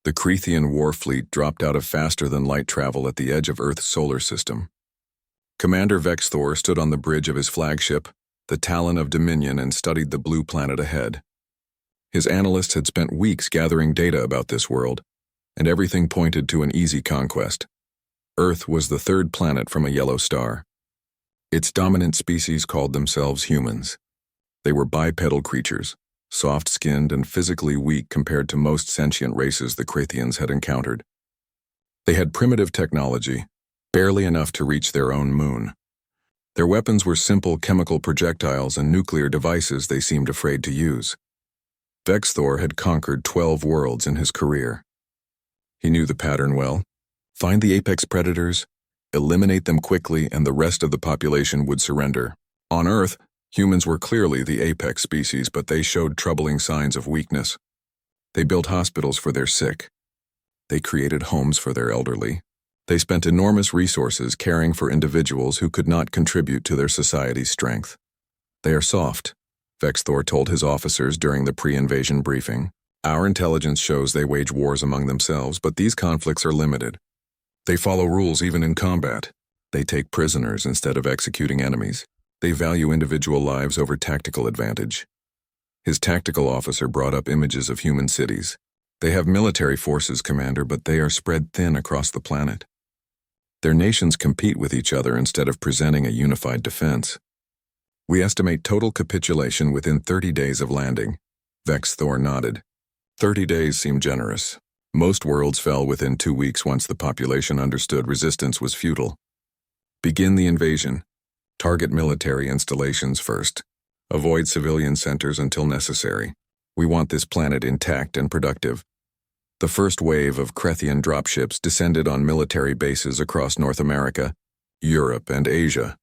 The Crethean war fleet dropped out of faster-than-light travel at the edge of Earth's solar system. Commander Vex Thor stood on the bridge of his flagship, the Talon of Dominion, and studied the blue planet ahead. His analysts had spent weeks gathering data about this world, and everything pointed to an easy conquest. Earth was the third planet from a yellow star. Its dominant species called themselves humans. They were bipedal creatures, soft-skinned and physically weak compared to most sentient races the Cretheans had encountered. They had primitive technology, barely enough to reach their own moon. Their weapons were simple chemical projectiles and nuclear devices they seemed afraid to use. Vex Thor had conquered 12 worlds in his career. He knew the pattern well. Find the apex predators, eliminate them quickly, and the rest of the population would surrender. On Earth, humans were clearly the apex species, but they showed troubling signs of weakness. They built hospitals for their sick. They created homes for their elderly. They spent enormous resources caring for individuals who could not contribute to their society's strength. They are soft, Vex Thor told his officers during the pre-invasion briefing. Our intelligence shows they wage wars among themselves, but these conflicts are limited. They follow rules even in combat. They take prisoners instead of executing enemies. They value individual lives over tactical advantage. His tactical officer brought up images of human cities. They have military forces, Commander, but they are spread thin across the planet. Their nations compete with each other instead of presenting a unified defense. We estimate total capitulation within 30 days of landing. Vex Thor nodded. 30 days seemed generous. Most worlds fell within 2 weeks once the population understood resistance was futile. Begin the invasion. Target military installations first. Avoid civilian centers until necessary. We want this planet intact and productive. The first wave of Crethean dropships descended on military bases across North America, Europe, and Asia.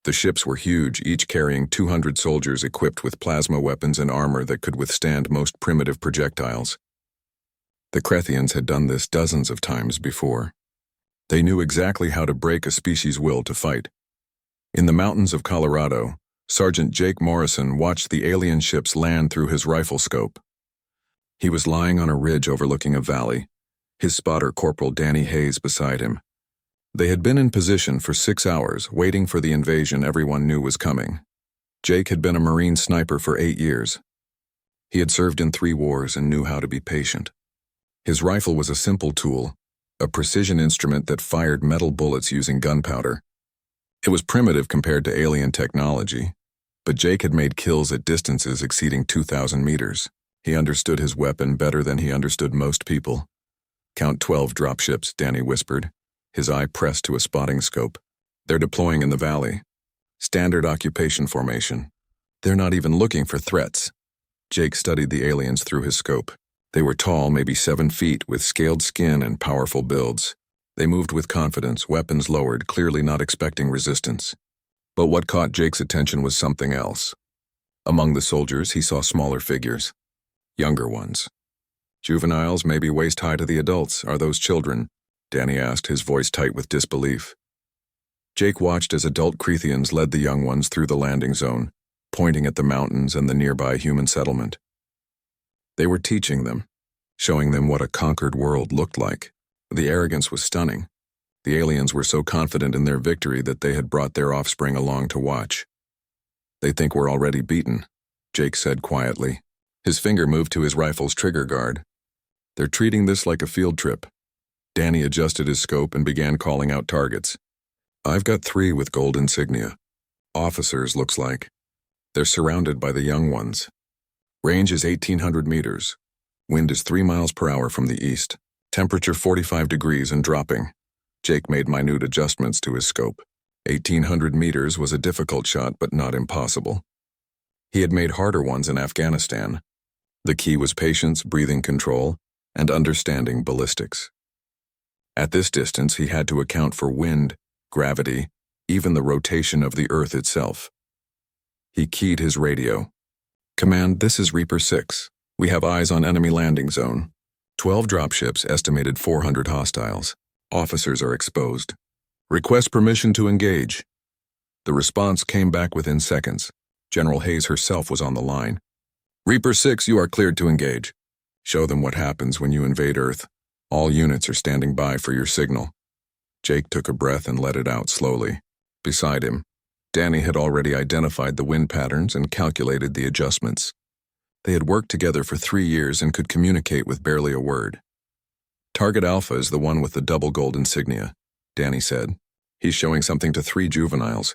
The ships were huge, each carrying 200 soldiers equipped with plasma weapons and armor that could withstand most primitive projectiles. The Cretheans had done this dozens of times before. They knew exactly how to break a species' will to fight. In the mountains of Colorado, Sergeant Jake Morrison watched the alien ships land through his rifle scope. He was lying on a ridge overlooking a valley, his spotter Corporal Danny Hayes beside him. They had been in position for 6 hours, waiting for the invasion everyone knew was coming. Jake had been a Marine sniper for 8 years. He had served in 3 wars and knew how to be patient. His rifle was a simple tool, a precision instrument that fired metal bullets using gunpowder. It was primitive compared to alien technology, but Jake had made kills at distances exceeding 2,000 meters. He understood his weapon better than he understood most people. Count 12 dropships, Danny whispered, his eye pressed to a spotting scope. They're deploying in the valley. Standard occupation formation. They're not even looking for threats. Jake studied the aliens through his scope. They were tall, maybe 7 feet, with scaled skin and powerful builds. They moved with confidence, weapons lowered, clearly not expecting resistance. But what caught Jake's attention was something else. Among the soldiers, he saw smaller figures. Younger ones. Juveniles, maybe waist-high to the adults. Are those children? Danny asked, his voice tight with disbelief. Jake watched as adult Cretheans led the young ones through the landing zone, pointing at the mountains and the nearby human settlement. They were teaching them, showing them what a conquered world looked like. The arrogance was stunning. The aliens were so confident in their victory that they had brought their offspring along to watch. They think we're already beaten, Jake said quietly. His finger moved to his rifle's trigger guard. They're treating this like a field trip. Danny adjusted his scope and began calling out targets. I've got 3 with gold insignia. Officers, looks like. They're surrounded by the young ones. Range is 1,800 meters. Wind is 3 miles per hour from the east. Temperature 45 degrees and dropping. Jake made minute adjustments to his scope. 1,800 meters was a difficult shot, but not impossible. He had made harder ones in Afghanistan. The key was patience, breathing control, and understanding ballistics. At this distance, he had to account for wind, gravity, even the rotation of the Earth itself. He keyed his radio. Command, this is Reaper 6. We have eyes on enemy landing zone. 12 dropships, estimated 400 hostiles. Officers are exposed. Request permission to engage. The response came back within seconds. General Hayes herself was on the line. Reaper 6, you are cleared to engage. Show them what happens when you invade Earth. All units are standing by for your signal. Jake took a breath and let it out slowly. Beside him, Danny had already identified the wind patterns and calculated the adjustments. They had worked together for 3 years and could communicate with barely a word. Target Alpha is the one with the double gold insignia, Danny said. He's showing something to 3 juveniles.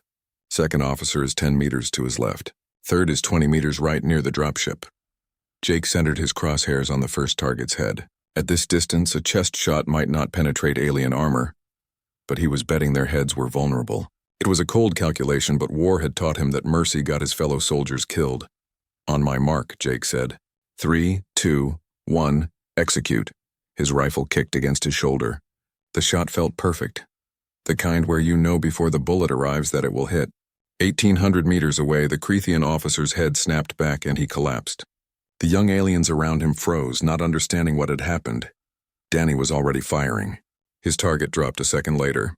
Second officer is 10 meters to his left. Third is 20 meters right near the dropship. Jake centered his crosshairs on the first target's head. At this distance, a chest shot might not penetrate alien armor, but he was betting their heads were vulnerable. It was a cold calculation, but war had taught him that mercy got his fellow soldiers killed. On my mark, Jake said. 3, 2, 1, execute. His rifle kicked against his shoulder. The shot felt perfect. The kind where you know before the bullet arrives that it will hit. 1,800 meters away, the Crethean officer's head snapped back and he collapsed. The young aliens around him froze, not understanding what had happened. Danny was already firing. His target dropped a second later.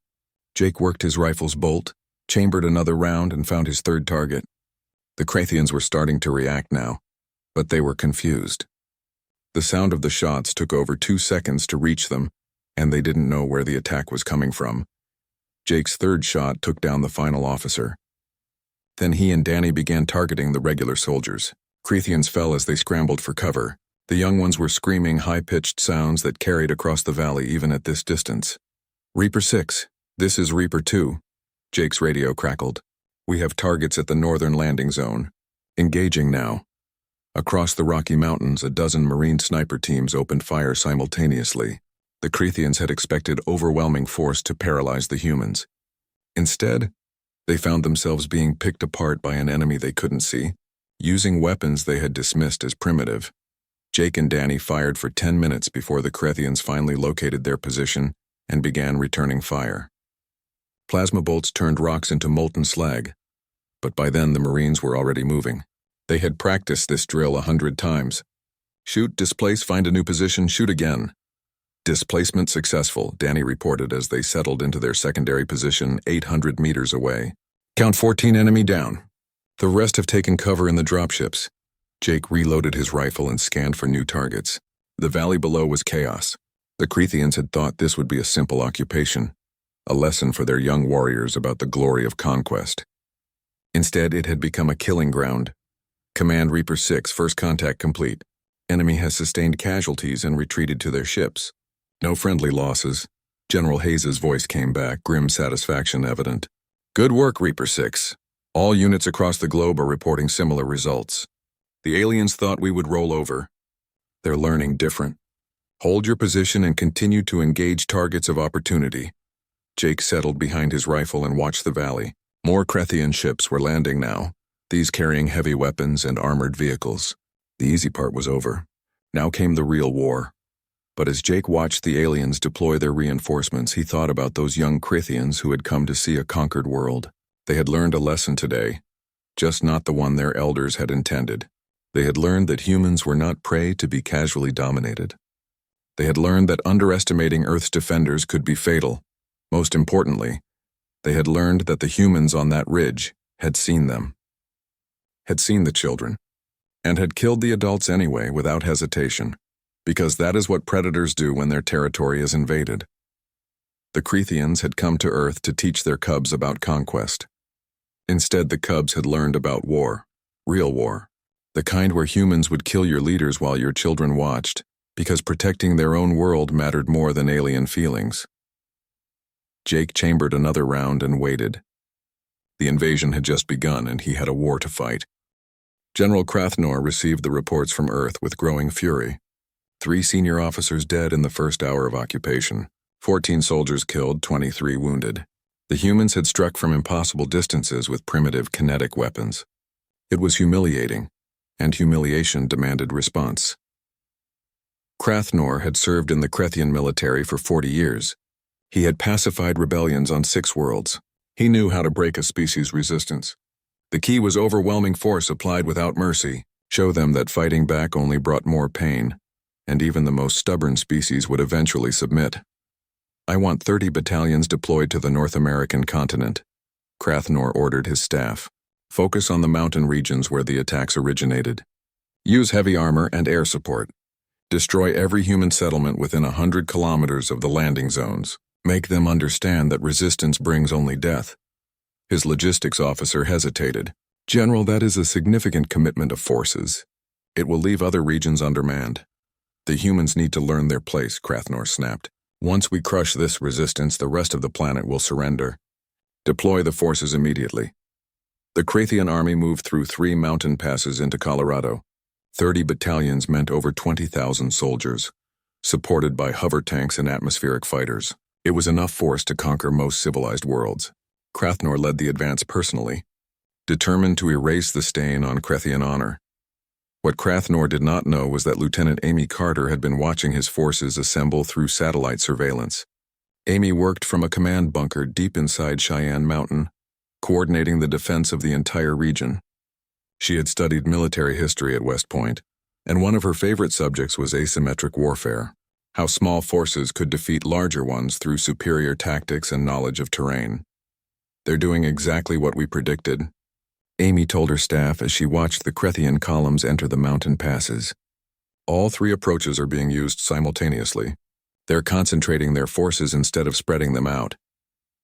Jake worked his rifle's bolt, chambered another round, and found his third target. The Cretheans were starting to react now, but they were confused. The sound of the shots took over 2 seconds to reach them, and they didn't know where the attack was coming from. Jake's third shot took down the final officer. Then he and Danny began targeting the regular soldiers. Cretheans fell as they scrambled for cover. The young ones were screaming high-pitched sounds that carried across the valley even at this distance. Reaper 6, this is Reaper 2. Jake's radio crackled. We have targets at the northern landing zone. Engaging now. Across the Rocky Mountains, a dozen Marine sniper teams opened fire simultaneously. The Cretheans had expected overwhelming force to paralyze the humans. Instead, they found themselves being picked apart by an enemy they couldn't see, using weapons they had dismissed as primitive. Jake and Danny fired for 10 minutes before the Cretheans finally located their position and began returning fire. Plasma bolts turned rocks into molten slag, but by then the Marines were already moving. They had practiced this drill 100 times. Shoot, displace, find a new position, shoot again. Displacement successful, Danny reported as they settled into their secondary position 800 meters away. Count 14 enemy down. The rest have taken cover in the dropships. Jake reloaded his rifle and scanned for new targets. The valley below was chaos. The Cretheans had thought this would be a simple occupation, a lesson for their young warriors about the glory of conquest. Instead, it had become a killing ground. Command Reaper 6, first contact complete. Enemy has sustained casualties and retreated to their ships. No friendly losses. General Hayes's voice came back, grim satisfaction evident. Good work, Reaper 6. All units across the globe are reporting similar results. The aliens thought we would roll over. They're learning different. Hold your position and continue to engage targets of opportunity. Jake settled behind his rifle and watched the valley. More Crethean ships were landing now, these carrying heavy weapons and armored vehicles. The easy part was over. Now came the real war. But as Jake watched the aliens deploy their reinforcements, he thought about those young Cretheans who had come to see a conquered world. They had learned a lesson today, just not the one their elders had intended. They had learned that humans were not prey to be casually dominated. They had learned that underestimating Earth's defenders could be fatal. Most importantly, they had learned that the humans on that ridge had seen them, had seen the children, and had killed the adults anyway without hesitation, because that is what predators do when their territory is invaded. The Cretheans had come to Earth to teach their cubs about conquest. Instead, the cubs had learned about war, real war, the kind where humans would kill your leaders while your children watched, because protecting their own world mattered more than alien feelings. Jake chambered another round and waited. The invasion had just begun and he had a war to fight. General Crathnor received the reports from Earth with growing fury. 3 senior officers dead in the first hour of occupation. 14 soldiers killed, 23 wounded. The humans had struck from impossible distances with primitive kinetic weapons. It was humiliating, and humiliation demanded response. Crathnor had served in the Crethean military for 40 years. He had pacified rebellions on 6 worlds. He knew how to break a species' resistance. The key was overwhelming force applied without mercy. Show them that fighting back only brought more pain, and even the most stubborn species would eventually submit. I want 30 battalions deployed to the North American continent. Crathnor ordered his staff. Focus on the mountain regions where the attacks originated. Use heavy armor and air support. Destroy every human settlement within 100 kilometers of the landing zones. Make them understand that resistance brings only death. His logistics officer hesitated. General, that is a significant commitment of forces. It will leave other regions undermanned. The humans need to learn their place, Krathnor snapped. Once we crush this resistance, the rest of the planet will surrender. Deploy the forces immediately. The Krathian army moved through 3 mountain passes into Colorado. 30 battalions meant over 20,000 soldiers, supported by hover tanks and atmospheric fighters. It was enough force to conquer most civilized worlds. Krathnor led the advance personally, determined to erase the stain on Krathian honor. What Krathnor did not know was that Lieutenant Amy Carter had been watching his forces assemble through satellite surveillance. Amy worked from a command bunker deep inside Cheyenne Mountain, coordinating the defense of the entire region. She had studied military history at West Point, and one of her favorite subjects was asymmetric warfare, how small forces could defeat larger ones through superior tactics and knowledge of terrain. They're doing exactly what we predicted, Amy told her staff as she watched the Krathian columns enter the mountain passes. All 3 approaches are being used simultaneously. They're concentrating their forces instead of spreading them out.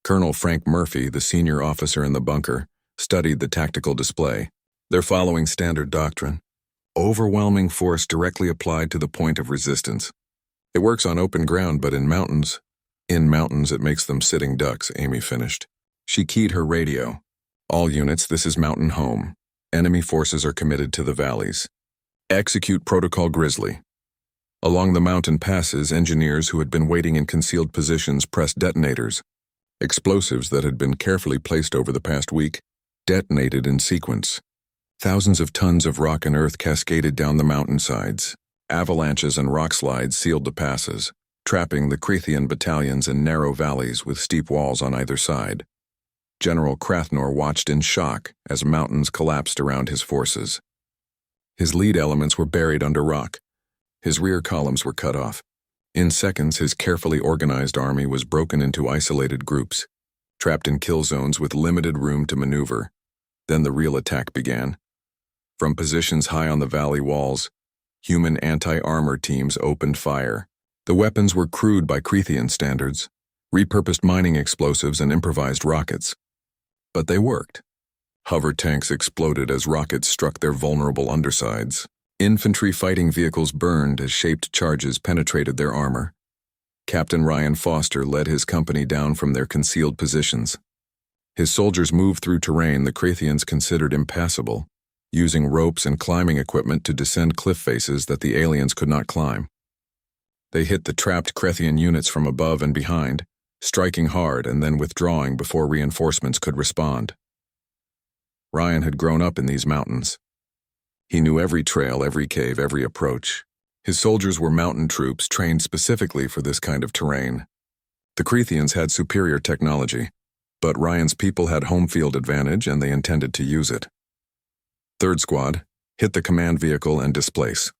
Colonel Frank Murphy, the senior officer in the bunker, studied the tactical display. They're following standard doctrine. Overwhelming force directly applied to the point of resistance. It works on open ground, but in mountains it makes them sitting ducks, Amy finished. She keyed her radio. All units, this is Mountain Home. Enemy forces are committed to the valleys. Execute Protocol Grizzly. Along the mountain passes, engineers who had been waiting in concealed positions pressed detonators. Explosives that had been carefully placed over the past week detonated in sequence. Thousands of tons of rock and earth cascaded down the mountainsides. Avalanches and rock slides sealed the passes, trapping the Krathian battalions in narrow valleys with steep walls on either side. General Krathnor watched in shock as mountains collapsed around his forces. His lead elements were buried under rock. His rear columns were cut off. In seconds, his carefully organized army was broken into isolated groups, trapped in kill zones with limited room to maneuver. Then the real attack began. From positions high on the valley walls, human anti-armor teams opened fire. The weapons were crude by Krathian standards, repurposed mining explosives and improvised rockets. But they worked. Hover tanks exploded as rockets struck their vulnerable undersides. Infantry fighting vehicles burned as shaped charges penetrated their armor. Captain Ryan Foster led his company down from their concealed positions. His soldiers moved through terrain the Krathians considered impassable, using ropes and climbing equipment to descend cliff faces that the aliens could not climb. They hit the trapped Krathian units from above and behind, striking hard and then withdrawing before reinforcements could respond. Ryan had grown up in these mountains. He knew every trail, every cave, every approach. His soldiers were mountain troops trained specifically for this kind of terrain. The Krathians had superior technology, but Ryan's people had home field advantage and they intended to use it. Third squad, hit the command vehicle and displace,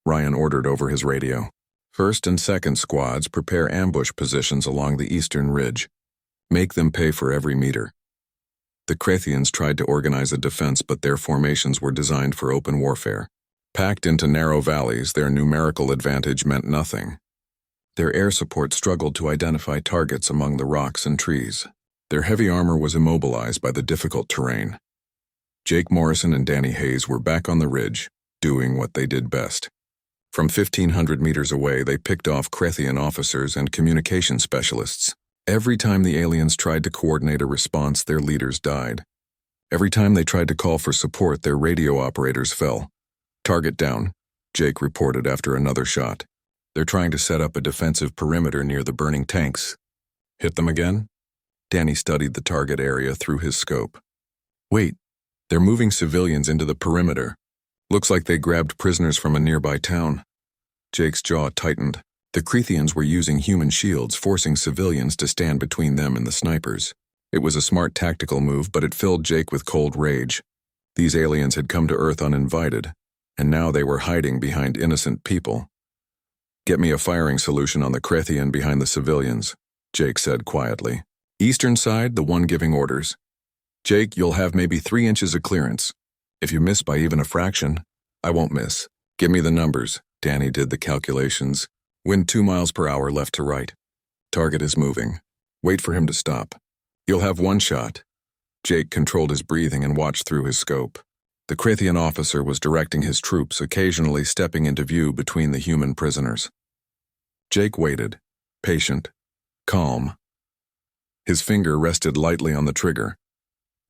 Ryan ordered over his radio. First and second squads prepare ambush positions along the eastern ridge. Make them pay for every meter. The Krathians tried to organize a defense, but their formations were designed for open warfare. Packed into narrow valleys, their numerical advantage meant nothing. Their air support struggled to identify targets among the rocks and trees. Their heavy armor was immobilized by the difficult terrain. Jake Morrison and Danny Hayes were back on the ridge, doing what they did best. From 1,500 meters away, they picked off Krathian officers and communication specialists. Every time the aliens tried to coordinate a response, their leaders died. Every time they tried to call for support, their radio operators fell. Target down, Jake reported after another shot. They're trying to set up a defensive perimeter near the burning tanks. Hit them again? Danny studied the target area through his scope. Wait, they're moving civilians into the perimeter. Looks like they grabbed prisoners from a nearby town. Jake's jaw tightened. The Krathians were using human shields, forcing civilians to stand between them and the snipers. It was a smart tactical move, but it filled Jake with cold rage. These aliens had come to Earth uninvited, and now they were hiding behind innocent people. Get me a firing solution on the Krathian behind the civilians, Jake said quietly. Eastern side, the one giving orders. Jake, you'll have maybe 3 inches of clearance. If you miss by even a fraction, I won't miss. Give me the numbers, Danny did the calculations. Wind 2 miles per hour left to right. Target is moving. Wait for him to stop. You'll have one shot. Jake controlled his breathing and watched through his scope. The Krithian officer was directing his troops, occasionally stepping into view between the human prisoners. Jake waited, patient, calm. His finger rested lightly on the trigger.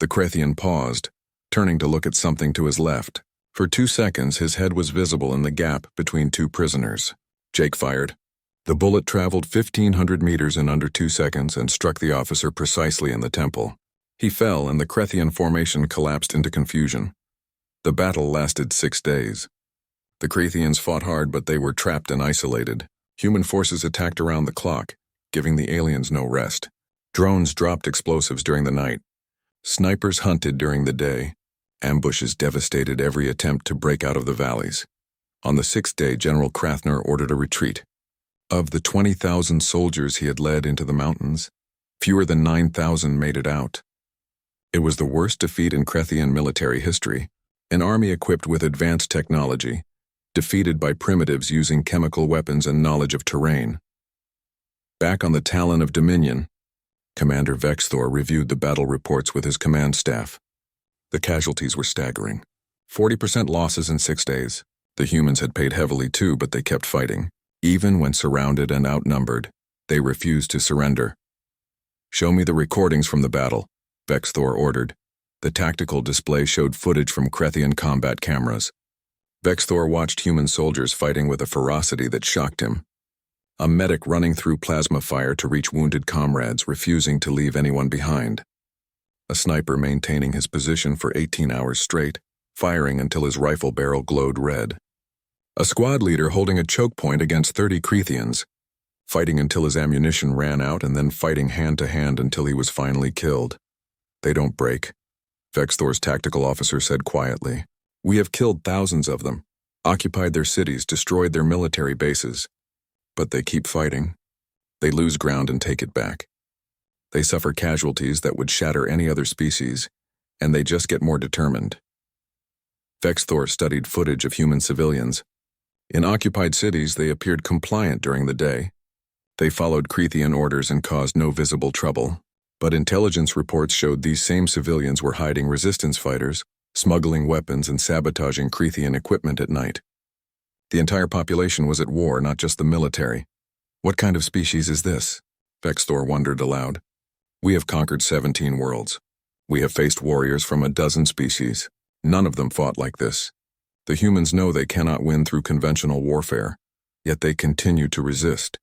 The Krithian paused, turning to look at something to his left. For 2 seconds, his head was visible in the gap between two prisoners. Jake fired. The bullet traveled 1,500 meters in under 2 seconds and struck the officer precisely in the temple. He fell, and the Krithian formation collapsed into confusion. The battle lasted 6 days. The Krithians fought hard, but they were trapped and isolated. Human forces attacked around the clock, giving the aliens no rest. Drones dropped explosives during the night. Snipers hunted during the day. Ambushes devastated every attempt to break out of the valleys. On the 6th day, General Krathner ordered a retreat. Of the 20,000 soldiers he had led into the mountains, fewer than 9,000 made it out. It was the worst defeat in Krithian military history. An army equipped with advanced technology, defeated by primitives using chemical weapons and knowledge of terrain. Back on the Talon of Dominion, Commander Vexthor reviewed the battle reports with his command staff. The casualties were staggering. 40% losses in 6 days. The humans had paid heavily too, but they kept fighting. Even when surrounded and outnumbered, they refused to surrender. "Show me the recordings from the battle," Vexthor ordered. The tactical display showed footage from Krithian combat cameras. Vexthor watched human soldiers fighting with a ferocity that shocked him. A medic running through plasma fire to reach wounded comrades, refusing to leave anyone behind. A sniper maintaining his position for 18 hours straight, firing until his rifle barrel glowed red. A squad leader holding a choke point against 30 Krithians, fighting until his ammunition ran out and then fighting hand-to-hand until he was finally killed. "They don't break," Vexthor's tactical officer said quietly. "We have killed thousands of them, occupied their cities, destroyed their military bases. But they keep fighting. They lose ground and take it back. They suffer casualties that would shatter any other species, and they just get more determined." Vexthor studied footage of human civilians. In occupied cities, they appeared compliant during the day. They followed Krithian orders and caused no visible trouble. But intelligence reports showed these same civilians were hiding resistance fighters, smuggling weapons, and sabotaging Krithian equipment at night. The entire population was at war, not just the military. "What kind of species is this?" Vexthor wondered aloud. "We have conquered 17 worlds. We have faced warriors from a dozen species. None of them fought like this. The humans know they cannot win through conventional warfare, yet they continue to resist."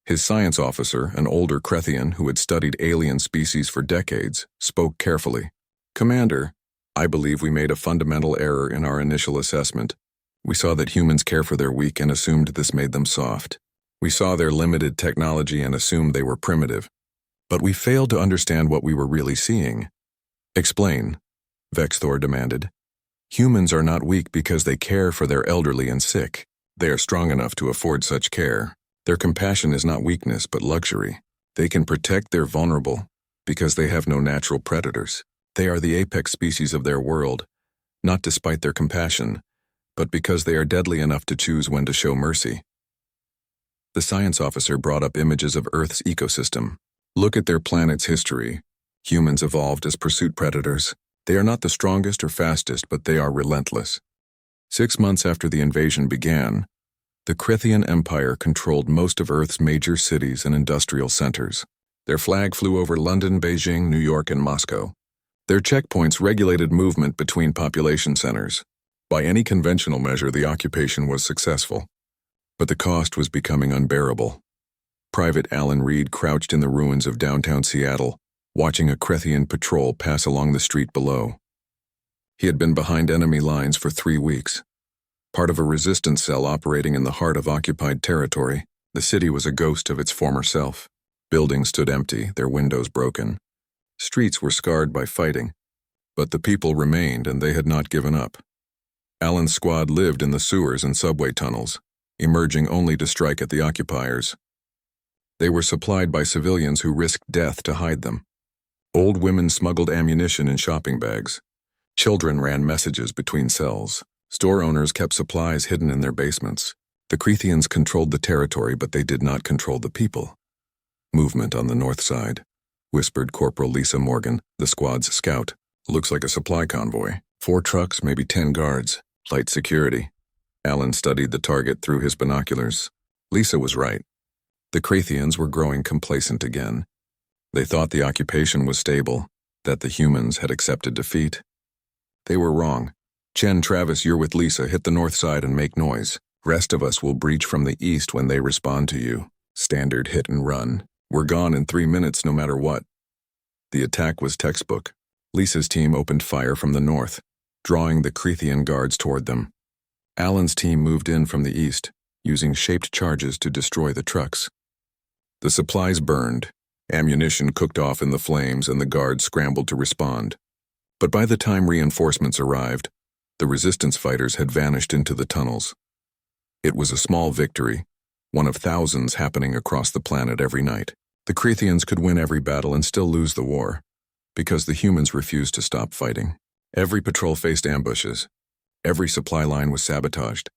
His science officer, an older Krithian who had studied alien species for decades, spoke carefully. "Commander, I believe we made a fundamental error in our initial assessment. We saw that humans care for their weak and assumed this made them soft. We saw their limited technology and assumed they were primitive. But we failed to understand what we were really seeing." "Explain," Vexthor demanded. "Humans are not weak because they care for their elderly and sick. They are strong enough to afford such care. Their compassion is not weakness but luxury. They can protect their vulnerable because they have no natural predators. They are the apex species of their world, not despite their compassion, but because they are deadly enough to choose when to show mercy." The science officer brought up images of Earth's ecosystem. "Look at their planet's history. Humans evolved as pursuit predators. They are not the strongest or fastest, but they are relentless. 6 months after the invasion began, the Krithian Empire controlled most of Earth's major cities and industrial centers. Their flag flew over London, Beijing, New York, and Moscow. Their checkpoints regulated movement between population centers. By any conventional measure, the occupation was successful. But the cost was becoming unbearable. Private Alan Reed crouched in the ruins of downtown Seattle, watching a Krithian patrol pass along the street below. He had been behind enemy lines for 3 weeks. Part of a resistance cell operating in the heart of occupied territory, the city was a ghost of its former self. Buildings stood empty, their windows broken. Streets were scarred by fighting. But the people remained, and they had not given up. Alan's squad lived in the sewers and subway tunnels, emerging only to strike at the occupiers. They were supplied by civilians who risked death to hide them. Old women smuggled ammunition in shopping bags. Children ran messages between cells. Store owners kept supplies hidden in their basements. The Creathians controlled the territory, but they did not control the people. Movement on the north side, whispered Corporal Lisa Morgan, the squad's scout. Looks like a supply convoy. 4 trucks, maybe 10 guards. Light security. Alan studied the target through his binoculars. Lisa was right. The Creathians were growing complacent again. They thought the occupation was stable, that the humans had accepted defeat. They were wrong. Chen, Travis, you're with Lisa. Hit the north side and make noise. Rest of us will breach from the east when they respond to you. Standard hit and run. We're gone in 3 minutes no matter what. The attack was textbook. Lisa's team opened fire from the north, drawing the Creathian guards toward them. Alan's team moved in from the east, using shaped charges to destroy the trucks. The supplies burned, ammunition cooked off in the flames, and the guards scrambled to respond. But by the time reinforcements arrived, the resistance fighters had vanished into the tunnels. It was a small victory, one of thousands happening across the planet every night. The Creathians could win every battle and still lose the war, because the humans refused to stop fighting. Every patrol faced ambushes. Every supply line was sabotaged.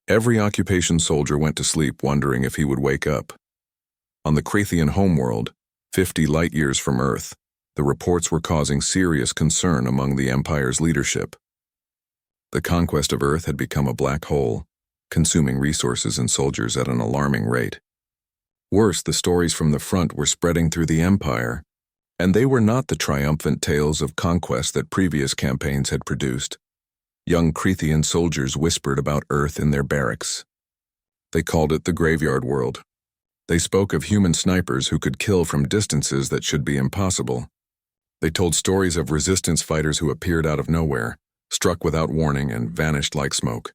Every occupation soldier went to sleep wondering if he would wake up. On the Creathian homeworld, 50 light-years from Earth, the reports were causing serious concern among the Empire's leadership. The conquest of Earth had become a black hole, consuming resources and soldiers at an alarming rate. Worse, the stories from the front were spreading through the Empire, and they were not the triumphant tales of conquest that previous campaigns had produced. Young Creathian soldiers whispered about Earth in their barracks. They called it the graveyard world. They spoke of human snipers who could kill from distances that should be impossible. They told stories of resistance fighters who appeared out of nowhere, struck without warning, and vanished like smoke.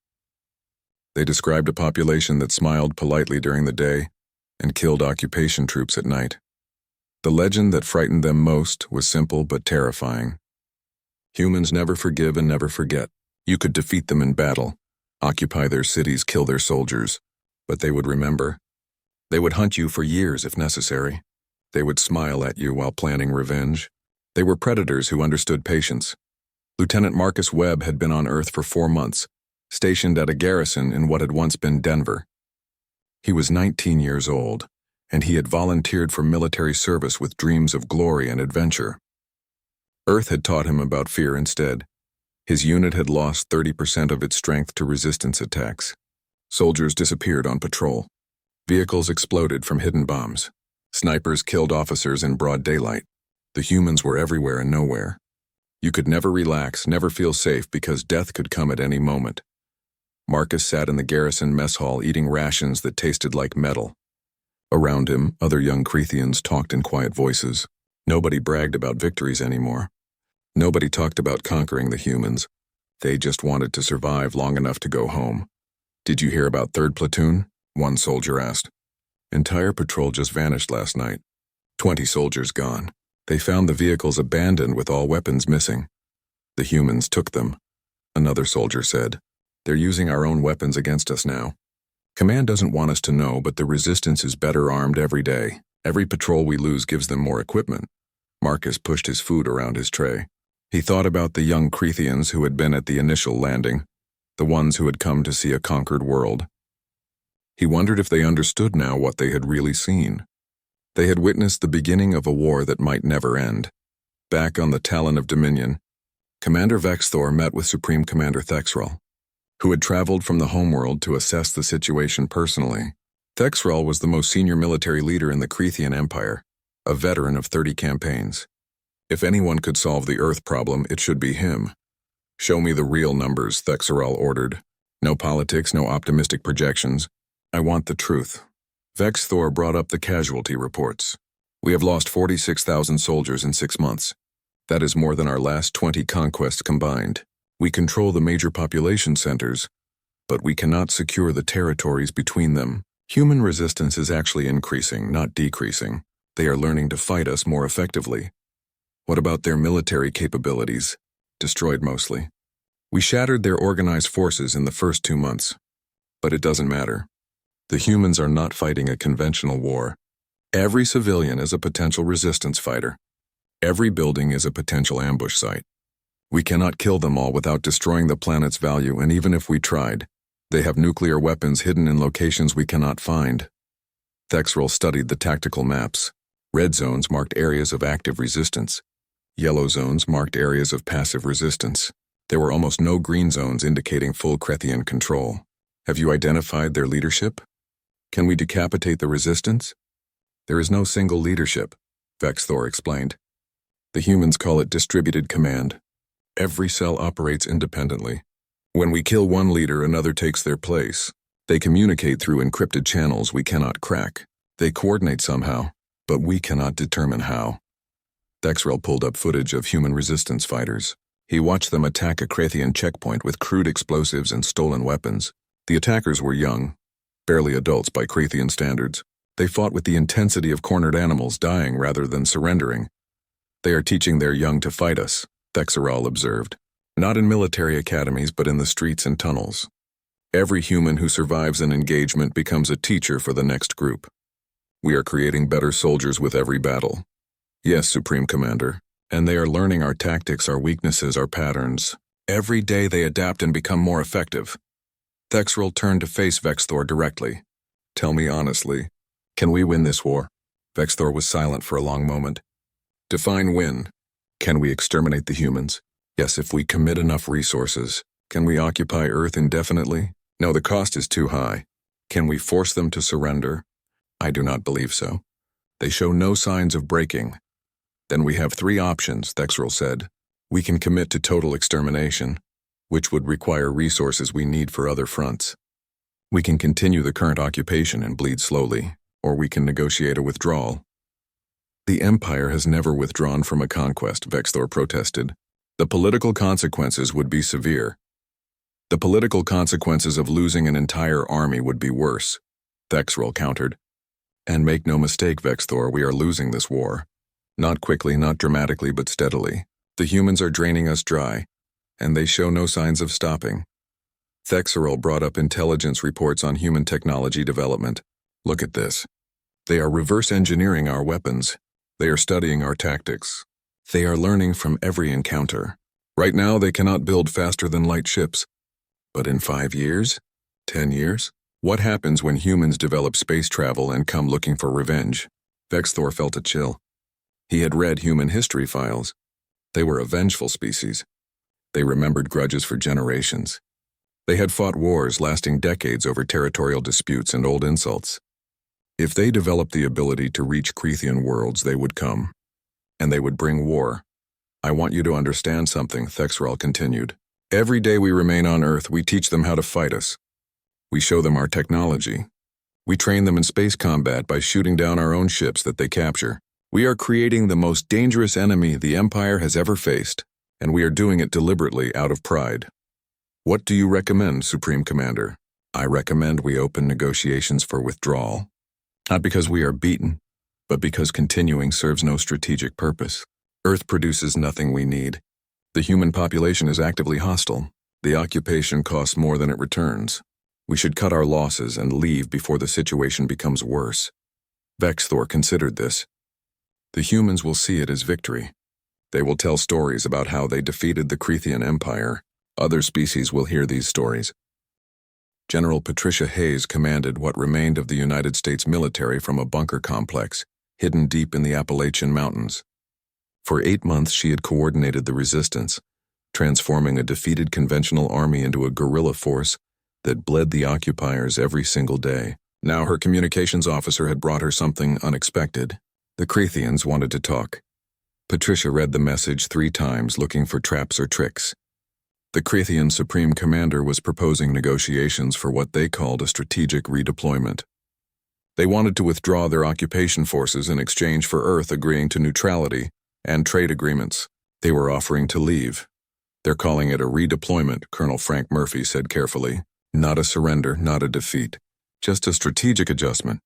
They described a population that smiled politely during the day and killed occupation troops at night. The legend that frightened them most was simple but terrifying. Humans never forgive and never forget. You could defeat them in battle, occupy their cities, kill their soldiers, but they would remember. They would hunt you for years if necessary. They would smile at you while planning revenge. They were predators who understood patience. Lieutenant Marcus Webb had been on Earth for 4 months, stationed at a garrison in what had once been Denver. He was 19 years old, and he had volunteered for military service with dreams of glory and adventure. Earth had taught him about fear instead. His unit had lost 30% of its strength to resistance attacks. Soldiers disappeared on patrol. Vehicles exploded from hidden bombs. Snipers killed officers in broad daylight. The humans were everywhere and nowhere. You could never relax, never feel safe, because death could come at any moment. Marcus sat in the garrison mess hall eating rations that tasted like metal. Around him, other young Creathians talked in quiet voices. Nobody bragged about victories anymore. Nobody talked about conquering the humans. They just wanted to survive long enough to go home. "Did you hear about 3rd Platoon?" one soldier asked. "Entire patrol just vanished last night. 20 soldiers gone. They found the vehicles abandoned with all weapons missing. The humans took them," another soldier said. "They're using our own weapons against us now. Command doesn't want us to know, but the resistance is better armed every day. Every patrol we lose gives them more equipment." Marcus pushed his food around his tray. He thought about the young Creathians who had been at the initial landing, the ones who had come to see a conquered world. He wondered if they understood now what they had really seen. They had witnessed the beginning of a war that might never end. Back on the Talon of Dominion, Commander Vexthor met with Supreme Commander Thexral, who had traveled from the homeworld to assess the situation personally. Thexral was the most senior military leader in the Creathian Empire, a veteran of 30 campaigns. If anyone could solve the Earth problem, it should be him. "Show me the real numbers," Thexral ordered. "No politics, no optimistic projections. I want the truth." Vexthor brought up the casualty reports. "We have lost 46,000 soldiers in 6 months. That is more than our last 20 conquests combined. We control the major population centers, but we cannot secure the territories between them. Human resistance is actually increasing, not decreasing. They are learning to fight us more effectively." "What about their military capabilities?" "Destroyed mostly. We shattered their organized forces in the first 2 months. But it doesn't matter. The humans are not fighting a conventional war. Every civilian is a potential resistance fighter. Every building is a potential ambush site. We cannot kill them all without destroying the planet's value, and even if we tried, They have nuclear weapons hidden in locations we cannot find. Thexrel studied the tactical maps. Red zones marked areas of active resistance. Yellow zones marked areas of passive resistance. There were almost no green zones indicating full Krethian control. Have you identified their leadership? Can we decapitate the resistance? There is no single leadership, Vexthor explained. The humans call it distributed command. Every cell operates independently. When we kill one leader, another takes their place. They communicate through encrypted channels we cannot crack. They coordinate somehow, but we cannot determine how. Thexrel pulled up footage of human resistance fighters. He watched them attack a Krethian checkpoint with crude explosives and stolen weapons. The attackers were young, barely adults by Krethian standards. They fought with the intensity of cornered animals dying rather than surrendering. They are teaching their young to fight us, Thexrel observed. Not in military academies, but in the streets and tunnels. Every human who survives an engagement becomes a teacher for the next group. We are creating better soldiers with every battle. Yes, Supreme Commander, and they are learning our tactics, our weaknesses, our patterns. Every day they adapt and become more effective. Thexrel turned to face Vexthor directly. Tell me honestly, can we win this war? Vexthor was silent for a long moment. Define win. Can we exterminate the humans? Yes, if we commit enough resources. Can we occupy Earth indefinitely? No, the cost is too high. Can we force them to surrender? I do not believe so. They show no signs of breaking. Then we have three options, Thexrel said. We can commit to total extermination, which would require resources we need for other fronts. We can continue the current occupation and bleed slowly, or we can negotiate a withdrawal. The Empire has never withdrawn from a conquest, Vexthor protested. The political consequences would be severe. The political consequences of losing an entire army would be worse, Thexrel countered. And make no mistake, Vexthor, we are losing this war. Not quickly, not dramatically, but steadily. The humans are draining us dry, and they show no signs of stopping. Thexrel brought up intelligence reports on human technology development. Look at this. They are reverse engineering our weapons. They are studying our tactics. They are learning from every encounter. Right now, they cannot build faster than light ships. But in 5 years? 10 years? What happens when humans develop space travel and come looking for revenge? Vexthor felt a chill. He had read human history files. They were a vengeful species. They remembered grudges for generations. They had fought wars lasting decades over territorial disputes and old insults. If they developed the ability to reach Krethian worlds, they would come. And they would bring war. I want you to understand something, Thexrel continued. Every day we remain on Earth, we teach them how to fight us. We show them our technology. We train them in space combat by shooting down our own ships that they capture. We are creating the most dangerous enemy the Empire has ever faced, and we are doing it deliberately out of pride. What do you recommend, Supreme Commander? I recommend we open negotiations for withdrawal. Not because we are beaten, but because continuing serves no strategic purpose. Earth produces nothing we need. The human population is actively hostile. The occupation costs more than it returns. We should cut our losses and leave before the situation becomes worse. Vexthor considered this. The humans will see it as victory. They will tell stories about how they defeated the Krethian Empire. Other species will hear these stories. General Patricia Hayes commanded what remained of the United States military from a bunker complex, hidden deep in the Appalachian Mountains. For 8 months she had coordinated the resistance, transforming a defeated conventional army into a guerrilla force that bled the occupiers every single day. Now her communications officer had brought her something unexpected. The Krethians wanted to talk. Patricia read the message 3 times, looking for traps or tricks. The Krethian Supreme Commander was proposing negotiations for what they called a strategic redeployment. They wanted to withdraw their occupation forces in exchange for Earth agreeing to neutrality and trade agreements. They were offering to leave. They're calling it a redeployment, Colonel Frank Murphy said carefully. Not a surrender, not a defeat. Just a strategic adjustment.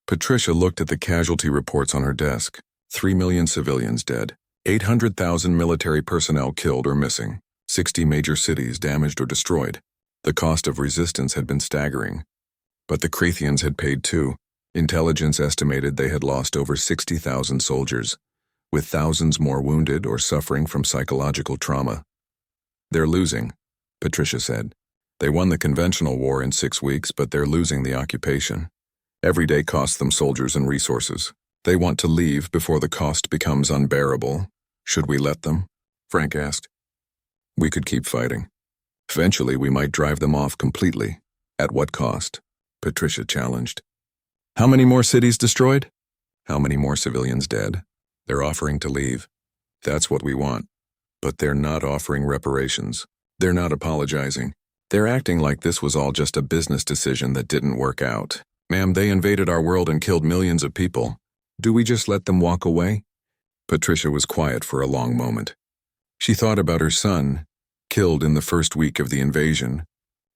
Patricia looked at the casualty reports on her desk. 3 million civilians dead. 800,000 military personnel killed or missing. 60 major cities damaged or destroyed. The cost of resistance had been staggering. But the Krethians had paid too. Intelligence estimated they had lost over 60,000 soldiers, with thousands more wounded or suffering from psychological trauma. They're losing, Patricia said. They won the conventional war in 6 weeks, but they're losing the occupation. Every day costs them soldiers and resources. They want to leave before the cost becomes unbearable. Should we let them? Frank asked. We could keep fighting. Eventually, we might drive them off completely. At what cost? Patricia challenged. How many more cities destroyed? How many more civilians dead? They're offering to leave. That's what we want. But they're not offering reparations. They're not apologizing. They're acting like this was all just a business decision that didn't work out. Ma'am, they invaded our world and killed millions of people. Do we just let them walk away? Patricia was quiet for a long moment. She thought about her son, killed in the first week of the invasion.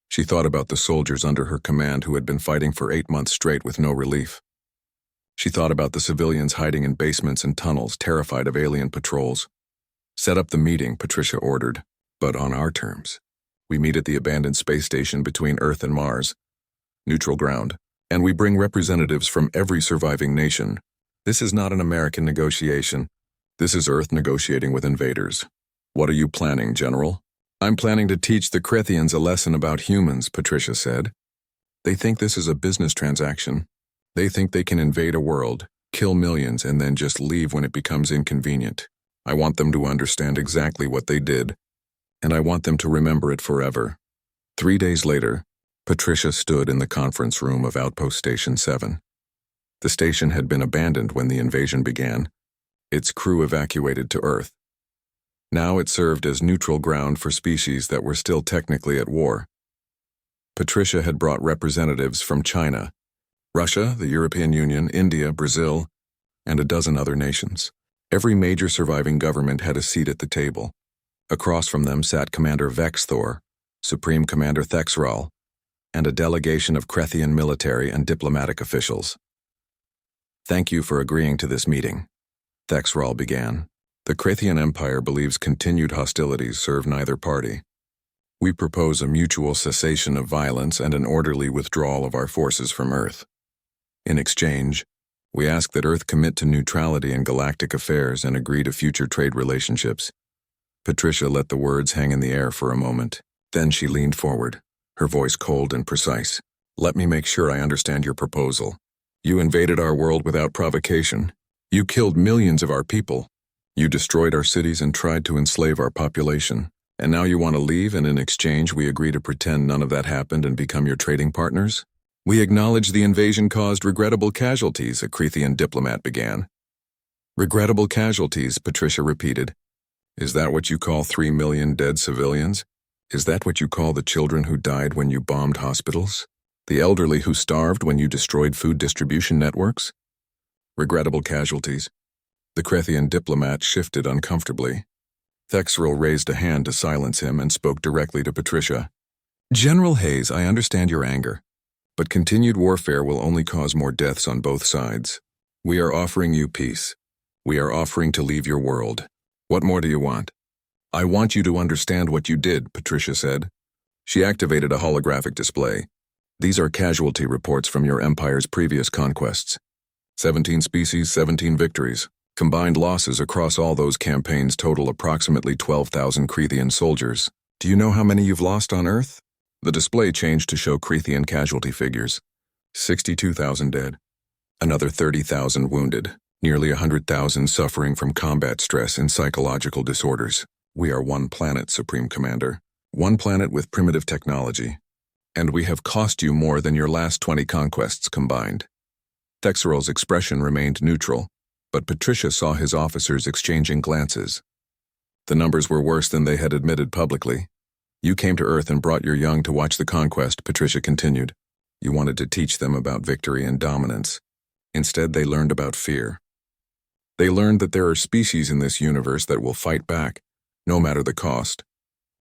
She thought about the soldiers under her command who had been fighting for 8 months straight with no relief. She thought about the civilians hiding in basements and tunnels, terrified of alien patrols. Set up the meeting, Patricia ordered, but on our terms. We meet at the abandoned space station between Earth and Mars, neutral ground, and we bring representatives from every surviving nation. This is not an American negotiation. This is Earth negotiating with invaders. What are you planning, General? I'm planning to teach the Krethians a lesson about humans, Patricia said. They think this is a business transaction. They think they can invade a world, kill millions, and then just leave when it becomes inconvenient. I want them to understand exactly what they did, and I want them to remember it forever. 3 days later, Patricia stood in the conference room of Outpost Station 7. The station had been abandoned when the invasion began, its crew evacuated to Earth. Now it served as neutral ground for species that were still technically at war. Patricia had brought representatives from China, Russia, the European Union, India, Brazil, and a dozen other nations. Every major surviving government had a seat at the table. Across from them sat Commander Vexthor, Supreme Commander Thexral, and a delegation of Krethian military and diplomatic officials. Thank you for agreeing to this meeting, Thexral began. The Krethian Empire believes continued hostilities serve neither party. We propose a mutual cessation of violence and an orderly withdrawal of our forces from Earth. In exchange, we ask that Earth commit to neutrality in galactic affairs and agree to future trade relationships. Patricia let the words hang in the air for a moment. Then she leaned forward, her voice cold and precise. Let me make sure I understand your proposal. You invaded our world without provocation. You killed millions of our people. You destroyed our cities and tried to enslave our population. And now you want to leave, and in exchange we agree to pretend none of that happened and become your trading partners? We acknowledge the invasion caused regrettable casualties, a Krethian diplomat began. Regrettable casualties, Patricia repeated. Is that what you call 3 million dead civilians? Is that what you call the children who died when you bombed hospitals? The elderly who starved when you destroyed food distribution networks? Regrettable casualties. The Krethian diplomat shifted uncomfortably. Thexral raised a hand to silence him and spoke directly to Patricia. General Hayes, I understand your anger, but continued warfare will only cause more deaths on both sides. We are offering you peace. We are offering to leave your world. What more do you want? I want you to understand what you did, Patricia said. She activated a holographic display. These are casualty reports from your empire's previous conquests. 17 species, 17 victories. Combined losses across all those campaigns total approximately 12,000 Krethian soldiers. Do you know how many you've lost on Earth? The display changed to show Krethian casualty figures. 62,000 dead. Another 30,000 wounded. Nearly 100,000 suffering from combat stress and psychological disorders. We are one planet, Supreme Commander. One planet with primitive technology. And we have cost you more than your last 20 conquests combined. Thexeral's expression remained neutral, but Patricia saw his officers exchanging glances. The numbers were worse than they had admitted publicly. You came to Earth and brought your young to watch the conquest, Patricia continued. You wanted to teach them about victory and dominance. Instead, they learned about fear. They learned that there are species in this universe that will fight back, no matter the cost.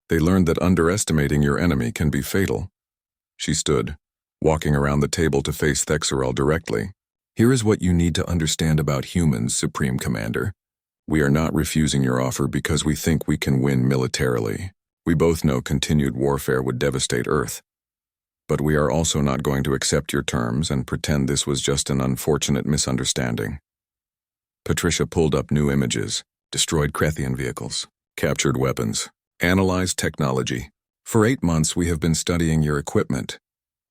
They learned that underestimating your enemy can be fatal. She stood, walking around the table to face Thexeral directly. Here is what you need to understand about humans, Supreme Commander. We are not refusing your offer because we think we can win militarily. We both know continued warfare would devastate Earth. But we are also not going to accept your terms and pretend this was just an unfortunate misunderstanding. Patricia pulled up new images, destroyed Krethian vehicles, captured weapons, analyzed technology. For 8 months we have been studying your equipment.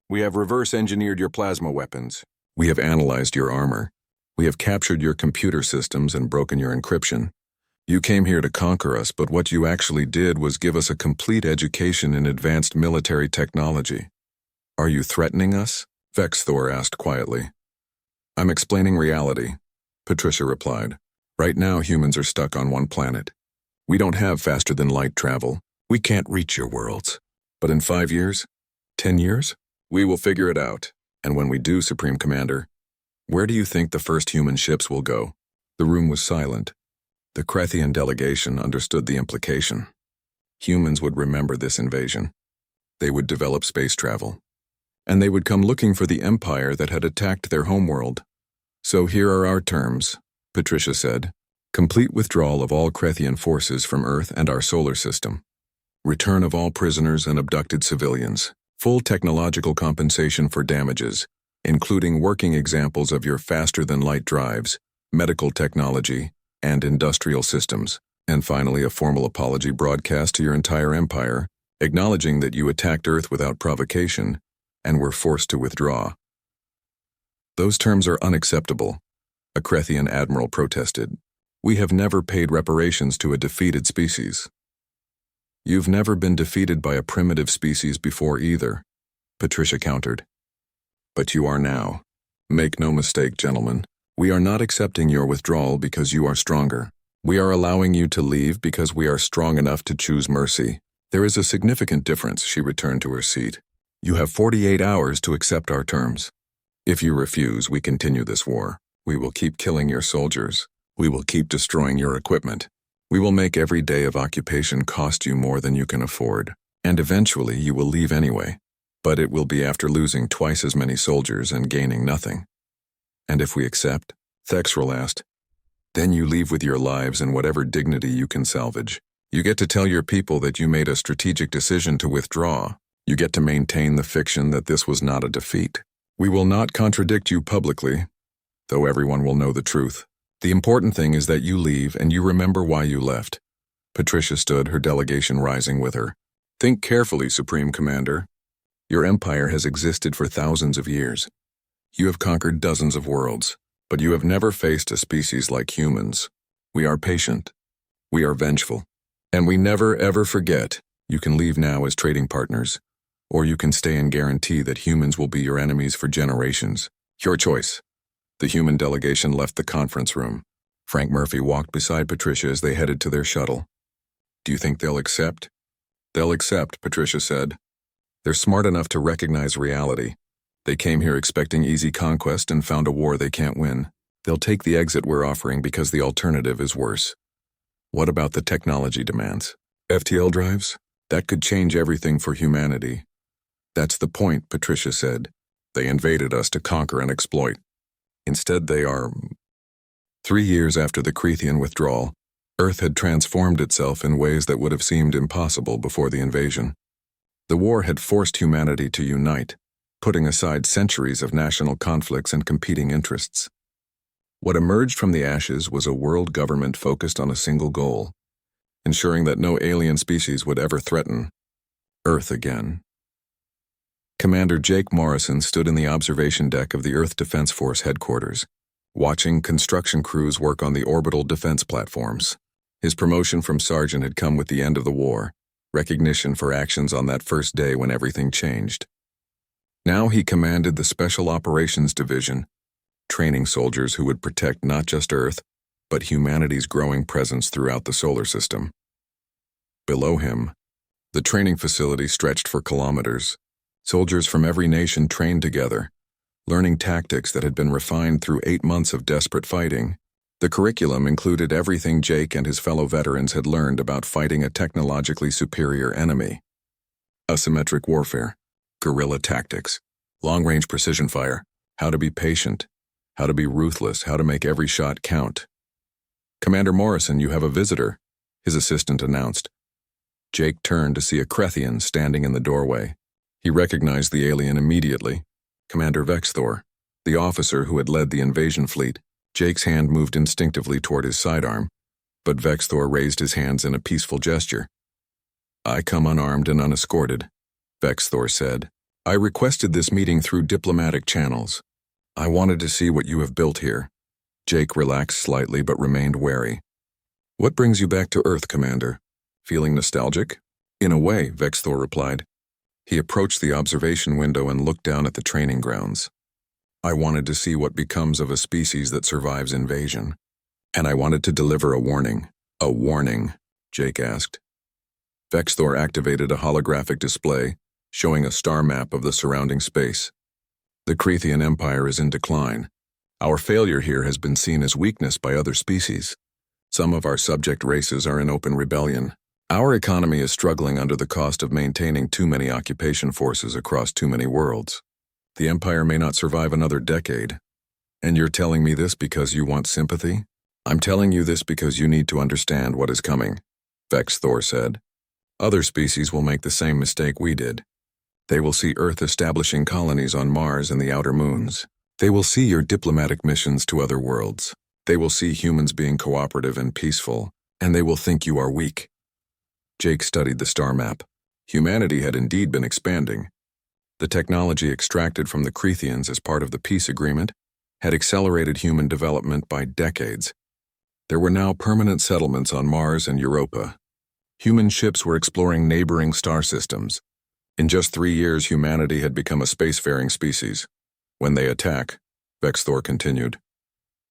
We have reverse-engineered your plasma weapons. We have analyzed your armor. We have captured your computer systems and broken your encryption. You came here to conquer us, but what you actually did was give us a complete education in advanced military technology. Are you threatening us? Vexthor asked quietly. I'm explaining reality, Patricia replied. Right now humans are stuck on one planet. We don't have faster-than-light travel. We can't reach your worlds. But in 5 years? 10 years? We will figure it out. And when we do, Supreme Commander, where do you think the first human ships will go? The room was silent. The Krethian delegation understood the implication. Humans would remember this invasion. They would develop space travel. And they would come looking for the empire that had attacked their homeworld. So here are our terms, Patricia said. Complete withdrawal of all Krethian forces from Earth and our solar system. Return of all prisoners and abducted civilians. Full technological compensation for damages, including working examples of your faster-than-light drives, medical technology, and industrial systems. And finally, a formal apology broadcast to your entire empire, acknowledging that you attacked Earth without provocation and were forced to withdraw. Those terms are unacceptable, a Krethian admiral protested. We have never paid reparations to a defeated species. You've never been defeated by a primitive species before either, Patricia countered. But you are now. Make no mistake, gentlemen. We are not accepting your withdrawal because you are stronger. We are allowing you to leave because we are strong enough to choose mercy. There is a significant difference, she returned to her seat. You have 48 hours to accept our terms. If you refuse, we continue this war. We will keep killing your soldiers. We will keep destroying your equipment. We will make every day of occupation cost you more than you can afford. And eventually you will leave anyway. But it will be after losing twice as many soldiers and gaining nothing. And if we accept, Thexrel asked, then you leave with your lives and whatever dignity you can salvage. You get to tell your people that you made a strategic decision to withdraw. You get to maintain the fiction that this was not a defeat. We will not contradict you publicly, though everyone will know the truth. The important thing is that you leave and you remember why you left. Patricia stood, her delegation rising with her. Think carefully, Supreme Commander. Your empire has existed for thousands of years. You have conquered dozens of worlds, but you have never faced a species like humans. We are patient. We are vengeful. And we never ever forget. You can leave now as trading partners, or you can stay and guarantee that humans will be your enemies for generations. Your choice. The human delegation left the conference room. Frank Murphy walked beside Patricia as they headed to their shuttle. Do you think they'll accept? They'll accept, Patricia said. They're smart enough to recognize reality. They came here expecting easy conquest and found a war they can't win. They'll take the exit we're offering because the alternative is worse. What about the technology demands? FTL drives? That could change everything for humanity. That's the point, Patricia said. They invaded us to conquer and exploit. Instead they are... 3 years after the Krethian withdrawal, Earth had transformed itself in ways that would have seemed impossible before the invasion. The war had forced humanity to unite, putting aside centuries of national conflicts and competing interests. What emerged from the ashes was a world government focused on a single goal, ensuring that no alien species would ever threaten Earth again. Commander Jake Morrison stood in the observation deck of the Earth Defense Force headquarters, watching construction crews work on the orbital defense platforms. His promotion from sergeant had come with the end of the war, recognition for actions on that first day when everything changed. Now he commanded the Special Operations Division, training soldiers who would protect not just Earth, but humanity's growing presence throughout the solar system. Below him, the training facility stretched for kilometers. Soldiers from every nation trained together, learning tactics that had been refined through 8 months of desperate fighting. The curriculum included everything Jake and his fellow veterans had learned about fighting a technologically superior enemy. Asymmetric warfare, guerrilla tactics, long-range precision fire, how to be patient, how to be ruthless, how to make every shot count. Commander Morrison, you have a visitor, his assistant announced. Jake turned to see a Krethian standing in the doorway. He recognized the alien immediately, Commander Vexthor, the officer who had led the invasion fleet. Jake's hand moved instinctively toward his sidearm, but Vexthor raised his hands in a peaceful gesture. I come unarmed and unescorted, Vexthor said. I requested this meeting through diplomatic channels. I wanted to see what you have built here. Jake relaxed slightly but remained wary. What brings you back to Earth, Commander? Feeling nostalgic? In a way, Vexthor replied. He approached the observation window and looked down at the training grounds. I wanted to see what becomes of a species that survives invasion. And I wanted to deliver a warning. A warning, Jake asked. Vexthor activated a holographic display, showing a star map of the surrounding space. The Crethean Empire is in decline. Our failure here has been seen as weakness by other species. Some of our subject races are in open rebellion. Our economy is struggling under the cost of maintaining too many occupation forces across too many worlds. The Empire may not survive another decade. And you're telling me this because you want sympathy? I'm telling you this because you need to understand what is coming, Vexthor said. Other species will make the same mistake we did. They will see Earth establishing colonies on Mars and the outer moons. They will see your diplomatic missions to other worlds. They will see humans being cooperative and peaceful, and they will think you are weak. Jake studied the star map. Humanity had indeed been expanding. The technology extracted from the Cretheans as part of the peace agreement had accelerated human development by decades. There were now permanent settlements on Mars and Europa. Human ships were exploring neighboring star systems. In just 3 years, humanity had become a spacefaring species. When they attack, Vexthor continued,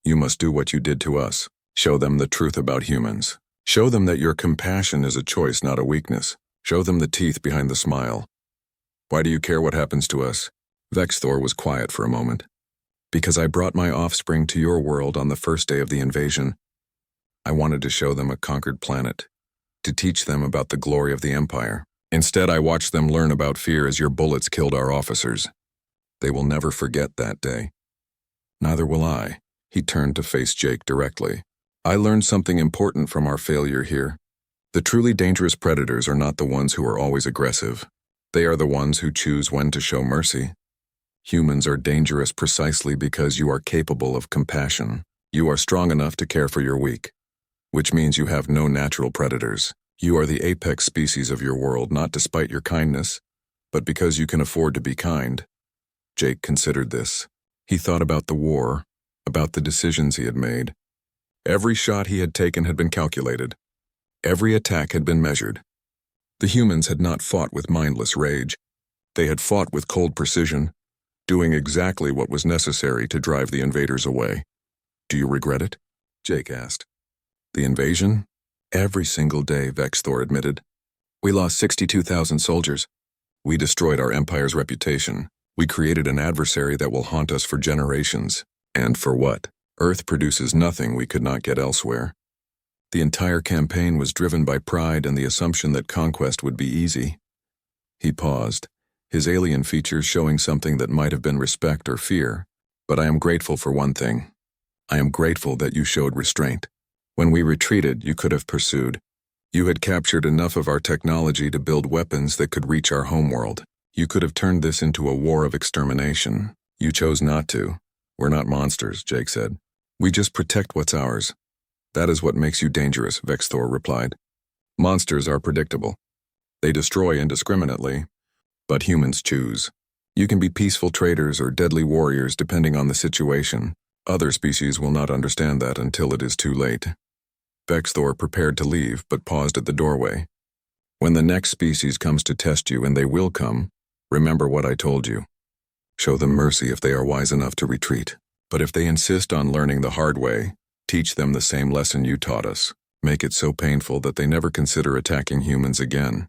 you must do what you did to us. Show them the truth about humans. Show them that your compassion is a choice, not a weakness. Show them the teeth behind the smile. Why do you care what happens to us? Vexthor was quiet for a moment. Because I brought my offspring to your world on the first day of the invasion. I wanted to show them a conquered planet, to teach them about the glory of the Empire. Instead, I watched them learn about fear as your bullets killed our officers. They will never forget that day. Neither will I. He turned to face Jake directly. I learned something important from our failure here. The truly dangerous predators are not the ones who are always aggressive. They are the ones who choose when to show mercy. Humans are dangerous precisely because you are capable of compassion. You are strong enough to care for your weak, which means you have no natural predators. You are the apex species of your world, not despite your kindness, but because you can afford to be kind. Jake considered this. He thought about the war, about the decisions he had made. Every shot he had taken had been calculated. Every attack had been measured. The humans had not fought with mindless rage. They had fought with cold precision, doing exactly what was necessary to drive the invaders away. Do you regret it? Jake asked. The invasion? Every single day, Vexthor admitted. We lost 62,000 soldiers. We destroyed our empire's reputation. We created an adversary that will haunt us for generations. And for what? Earth produces nothing we could not get elsewhere. The entire campaign was driven by pride and the assumption that conquest would be easy. He paused, his alien features showing something that might have been respect or fear. But I am grateful for one thing. I am grateful that you showed restraint. When we retreated, you could have pursued. You had captured enough of our technology to build weapons that could reach our homeworld. You could have turned this into a war of extermination. You chose not to. We're not monsters, Jake said. We just protect what's ours. That is what makes you dangerous, Vexthor replied. Monsters are predictable. They destroy indiscriminately, but humans choose. You can be peaceful traders or deadly warriors depending on the situation. Other species will not understand that until it is too late. Vexthor prepared to leave, but paused at the doorway. When the next species comes to test you, and they will come, remember what I told you. Show them mercy if they are wise enough to retreat. But if they insist on learning the hard way, teach them the same lesson you taught us. Make it so painful that they never consider attacking humans again.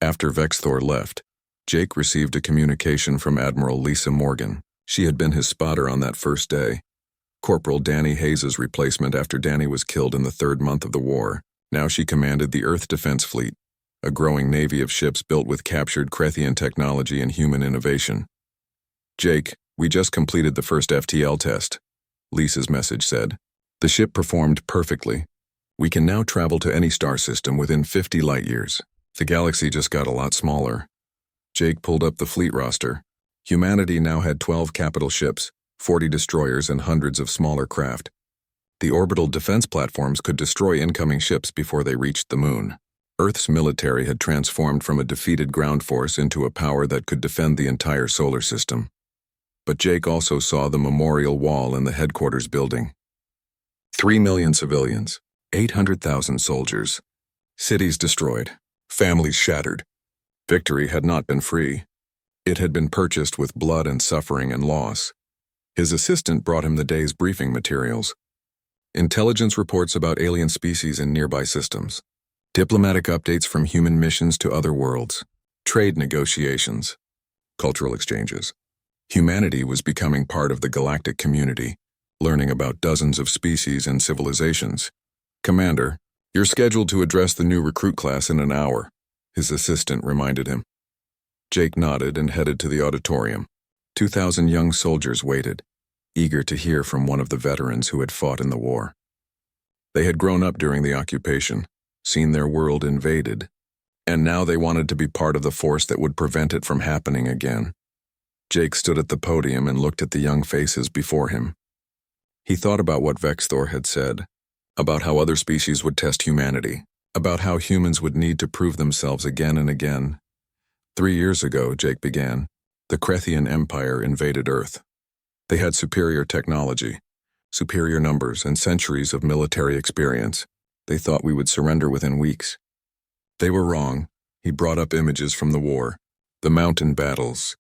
After Vexthor left, Jake received a communication from Admiral Lisa Morgan. She had been his spotter on that first day. Corporal Danny Hayes' replacement after Danny was killed in the 3rd month of the war. Now she commanded the Earth Defense Fleet, a growing navy of ships built with captured Crethean technology and human innovation. Jake, we just completed the first FTL test, Lisa's message said. The ship performed perfectly. We can now travel to any star system within 50 light-years. The galaxy just got a lot smaller. Jake pulled up the fleet roster. Humanity now had 12 capital ships, 40 destroyers, and hundreds of smaller craft. The orbital defense platforms could destroy incoming ships before they reached the moon. Earth's military had transformed from a defeated ground force into a power that could defend the entire solar system. But Jake also saw the memorial wall in the headquarters building. 3 million civilians, 800,000 soldiers, cities destroyed, families shattered. Victory had not been free. It had been purchased with blood and suffering and loss. His assistant brought him the day's briefing materials. Intelligence reports about alien species in nearby systems. Diplomatic updates from human missions to other worlds. Trade negotiations. Cultural exchanges. Humanity was becoming part of the galactic community, learning about dozens of species and civilizations. "Commander, you're scheduled to address the new recruit class in an hour," his assistant reminded him. Jake nodded and headed to the auditorium. 2,000 young soldiers waited, eager to hear from one of the veterans who had fought in the war. They had grown up during the occupation, seen their world invaded, and now they wanted to be part of the force that would prevent it from happening again. Jake stood at the podium and looked at the young faces before him. He thought about what Vexthor had said, about how other species would test humanity, about how humans would need to prove themselves again and again. 3 years ago, Jake began, the Krethian Empire invaded Earth. They had superior technology, superior numbers, and centuries of military experience. They thought we would surrender within weeks. They were wrong. He brought up images from the war, the mountain battles,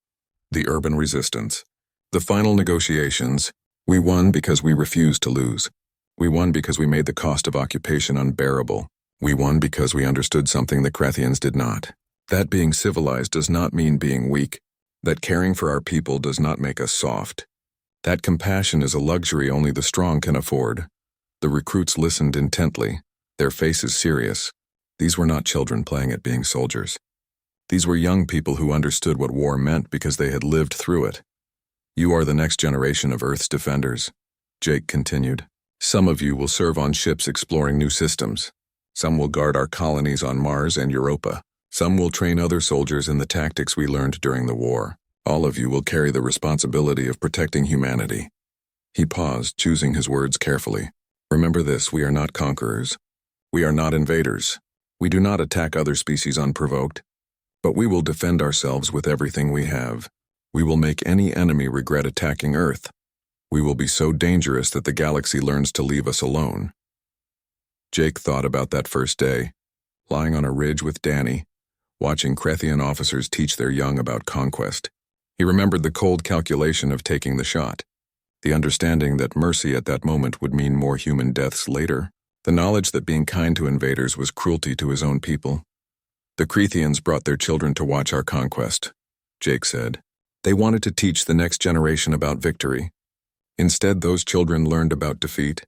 the urban resistance, the final negotiations. We won because we refused to lose. We won because we made the cost of occupation unbearable. We won because we understood something the Krethians did not. That being civilized does not mean being weak. That caring for our people does not make us soft. That compassion is a luxury only the strong can afford. The recruits listened intently, their faces serious. These were not children playing at being soldiers. These were young people who understood what war meant because they had lived through it. "You are the next generation of Earth's defenders," Jake continued. "Some of you will serve on ships exploring new systems. Some will guard our colonies on Mars and Europa. Some will train other soldiers in the tactics we learned during the war. All of you will carry the responsibility of protecting humanity." He paused, choosing his words carefully. "Remember this, we are not conquerors. We are not invaders. We do not attack other species unprovoked. But we will defend ourselves with everything we have. We will make any enemy regret attacking Earth. We will be so dangerous that the galaxy learns to leave us alone." Jake thought about that first day, lying on a ridge with Danny, watching Krethian officers teach their young about conquest. He remembered the cold calculation of taking the shot, the understanding that mercy at that moment would mean more human deaths later, the knowledge that being kind to invaders was cruelty to his own people. "The Krethians brought their children to watch our conquest," Jake said. "They wanted to teach the next generation about victory. Instead, those children learned about defeat.